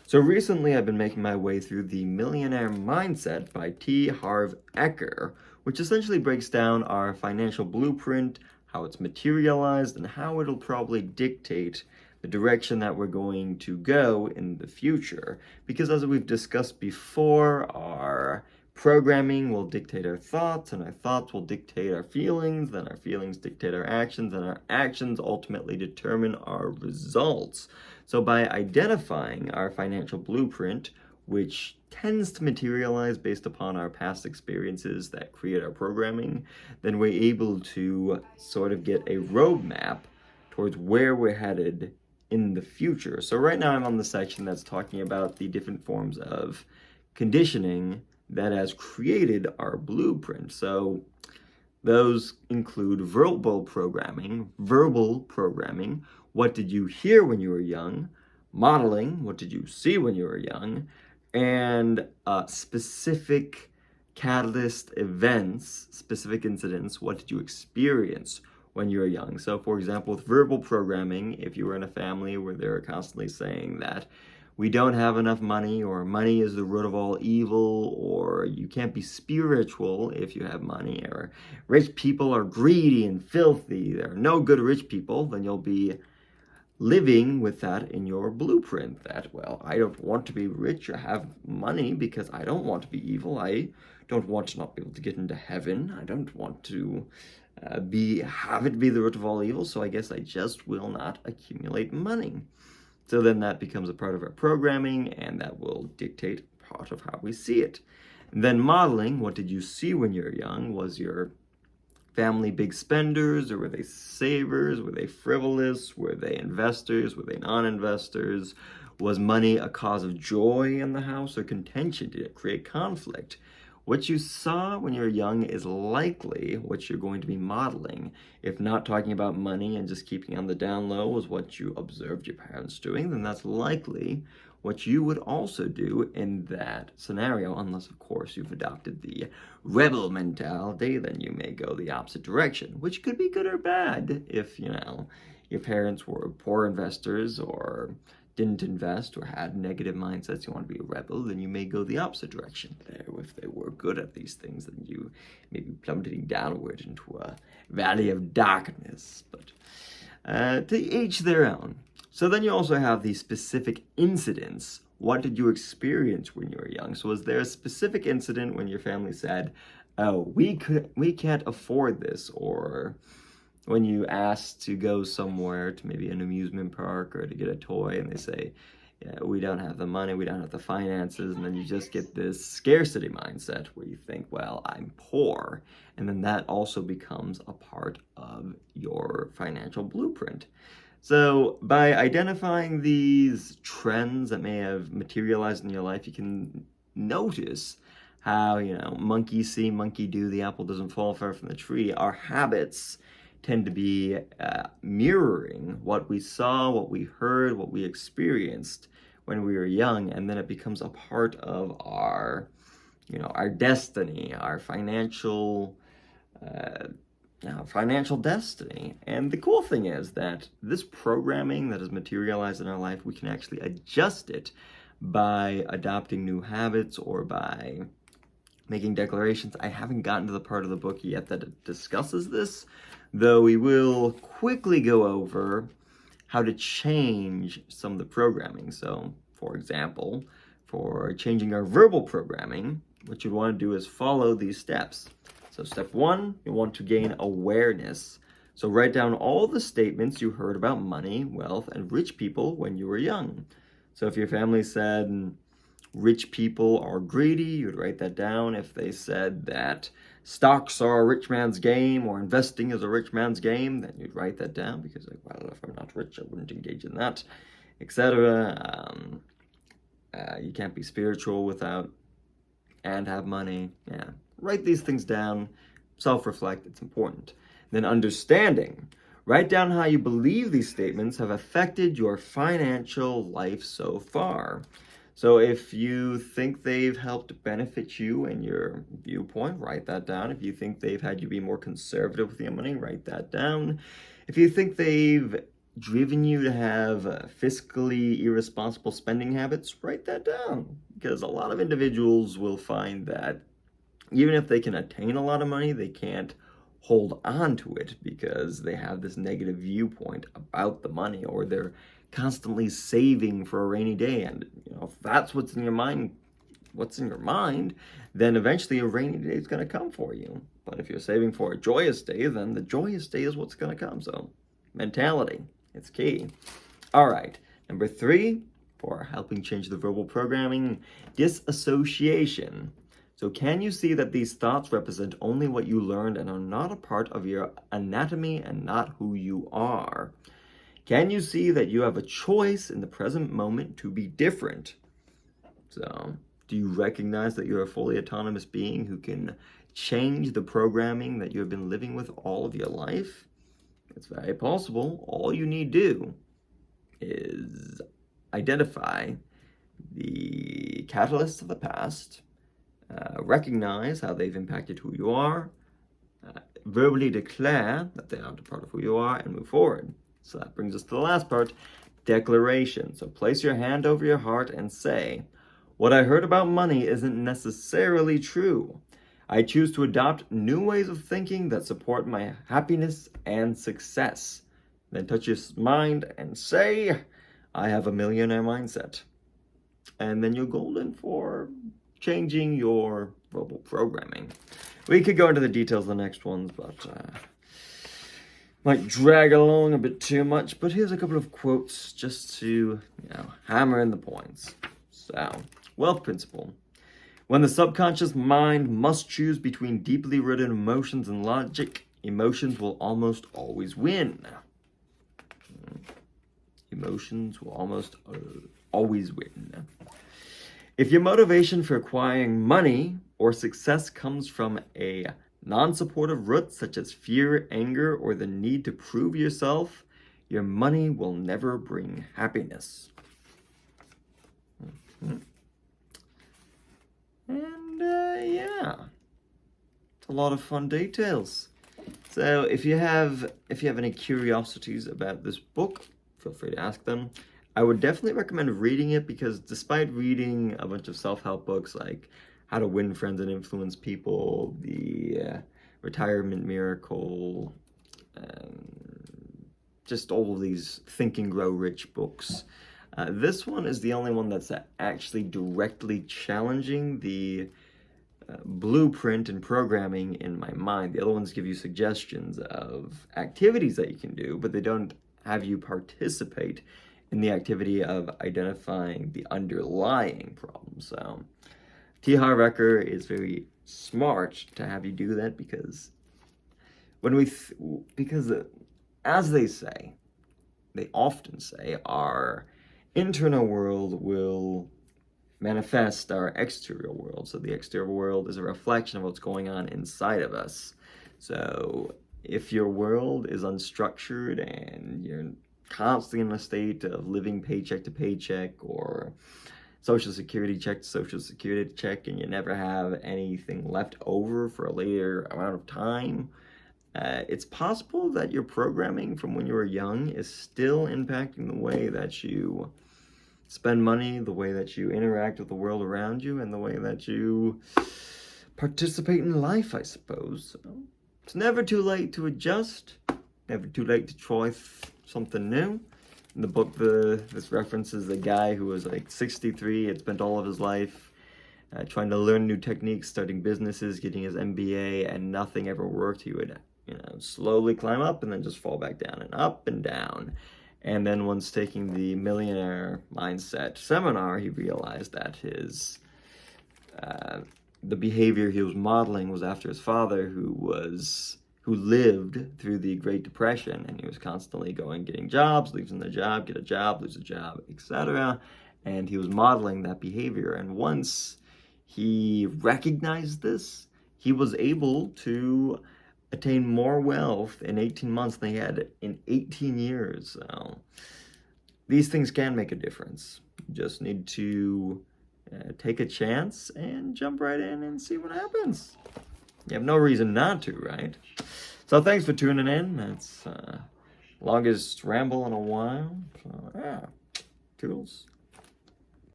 So recently I've been making my way through the Millionaire Mindset by T. Harv Eker, which essentially breaks down our financial blueprint, how it's materialized, and how it'll probably dictate the direction that we're going to go in the future. Because as we've discussed before, our programming will dictate our thoughts, and our thoughts will dictate our feelings, then our feelings dictate our actions, and our actions ultimately determine our results. So by identifying our financial blueprint, which tends to materialize based upon our past experiences that create our programming, then we're able to sort of get a roadmap towards where we're headed in the future. So right now I'm on the section that's talking about the different forms of conditioning that has created our blueprint. So those include verbal programming, what did you hear when you were young, modeling, what did you see when you were young, and specific catalyst events, specific incidents, what did you experience when you were young. So for example, with verbal programming, if you were in a family where they're constantly saying that we don't have enough money, or money is the root of all evil, or you can't be spiritual if you have money, or rich people are greedy and filthy, there are no good rich people, then you'll be living with that in your blueprint that, well, I don't want to be rich or have money because I don't want to be evil. I don't want to not be able to get into heaven. I don't want to have it be the root of all evil, so I guess I just will not accumulate money. So then that becomes a part of our programming, and that will dictate part of how we see it. And then modeling, what did you see when you were young? Was your family big spenders, or were they savers? Were they frivolous? Were they investors? Were they non-investors? Was money a cause of joy in the house or contention? Did it create conflict? What you saw when you were young is likely what you're going to be modeling. If not talking about money and just keeping on the down low was what you observed your parents doing, then that's likely what you would also do in that scenario, unless, of course, you've adopted the rebel mentality, then you may go the opposite direction, which could be good or bad if, your parents were poor investors or didn't invest or had negative mindsets, you want to be a rebel, then you may go the opposite direction. If they were good at these things, then you may be plummeting downward into a valley of darkness. But to each their own. So then you also have the specific incidents. What did you experience when you were young? So was there a specific incident when your family said, oh, we can't afford this, or when you asked to go somewhere to maybe an amusement park or to get a toy and they say, yeah, we don't have the money, we don't have the finances, and then you just get this scarcity mindset where you think, well, I'm poor, and then that also becomes a part of your financial blueprint. So by identifying these trends that may have materialized in your life, you can notice how, monkey see, monkey do, the apple doesn't fall far from the tree. Our habits tend to be mirroring what we saw, what we heard, what we experienced when we were young, and then it becomes a part of our, our destiny, our financial destiny. And the cool thing is that this programming that is materialized in our life, we can actually adjust it by adopting new habits or by making declarations. I haven't gotten to the part of the book yet that discusses this, though we will quickly go over how to change some of the programming. So, for example, for changing our verbal programming, what you want to do is follow these steps. So step 1, you want to gain awareness. So write down all the statements you heard about money, wealth, and rich people when you were young. So if your family said rich people are greedy, you'd write that down. If they said that stocks are a rich man's game or investing is a rich man's game, then you'd write that down because, well, if I'm not rich, I wouldn't engage in that, etc. You can't be spiritual without and have money. Yeah, write these things down, self-reflect, it's important. Then understanding. Write down how you believe these statements have affected your financial life so far. So if you think they've helped benefit you and your viewpoint, write that down. If you think they've had you be more conservative with your money, write that down. If you think they've driven you to have fiscally irresponsible spending habits, write that down. Because a lot of individuals will find that even if they can attain a lot of money, they can't hold on to it because they have this negative viewpoint about the money, or they're constantly saving for a rainy day. And if that's what's in your mind, then eventually a rainy day is going to come for you. But if you're saving for a joyous day, then the joyous day is what's going to come. So mentality, it's key. All right, number 3, for helping change the verbal programming, disassociation. So can you see that these thoughts represent only what you learned and are not a part of your anatomy and not who you are? Can you see that you have a choice in the present moment to be different? So, do you recognize that you're a fully autonomous being who can change the programming that you have been living with all of your life? It's very possible. All you need to do is identify the catalysts of the past, recognize how they've impacted who you are, verbally declare that they aren't a part of who you are, and move forward. So that brings us to the last part, declaration. So place your hand over your heart and say, what I heard about money isn't necessarily true. I choose to adopt new ways of thinking that support my happiness and success. Then touch your mind and say, I have a millionaire mindset. And then you're golden for changing your verbal programming. We could go into the details of the next ones, but might drag along a bit too much. But here's a couple of quotes just to hammer in the points. So, wealth principle. When the subconscious mind must choose between deeply rooted emotions and logic, emotions will almost always win. Emotions will almost always win. If your motivation for acquiring money or success comes from a non-supportive root such as fear, anger, or the need to prove yourself, your money will never bring happiness. And it's a lot of fun details. So if you have any curiosities about this book, feel free to ask them. I would definitely recommend reading it because despite reading a bunch of self-help books like How to Win Friends and Influence People, The Retirement Miracle, just all of these Think and Grow Rich books, this one is the only one that's actually directly challenging the blueprint and programming in my mind. The other ones give you suggestions of activities that you can do, but they don't have you participate in the activity of identifying the underlying problem. So T. Harv Eker is very smart to have you do that because as they often say, our internal world will manifest our exterior world. So the exterior world is a reflection of what's going on inside of us. So if your world is unstructured and you're constantly in a state of living paycheck to paycheck or social security check to social security check, and you never have anything left over for a later amount of time, it's possible that your programming from when you were young is still impacting the way that you spend money, the way that you interact with the world around you, and the way that you participate in life, I suppose. So it's never too late to adjust, never too late to try something new. In the book, this references a guy who was like 63, had spent all of his life trying to learn new techniques, starting businesses, getting his MBA, and nothing ever worked. He would slowly climb up and then just fall back down and up and down. And then once taking the Millionaire Mindset seminar, he realized that the behavior he was modeling was after his father, who lived through the Great Depression, and he was constantly getting jobs, losing the job, get a job, lose a job, etc. And he was modeling that behavior. And once he recognized this, he was able to attain more wealth in 18 months than he had in 18 years. So these things can make a difference. You just need to take a chance and jump right in and see what happens. You have no reason not to, right? So thanks for tuning in. That's Longest ramble in a while. So, yeah. Toodles.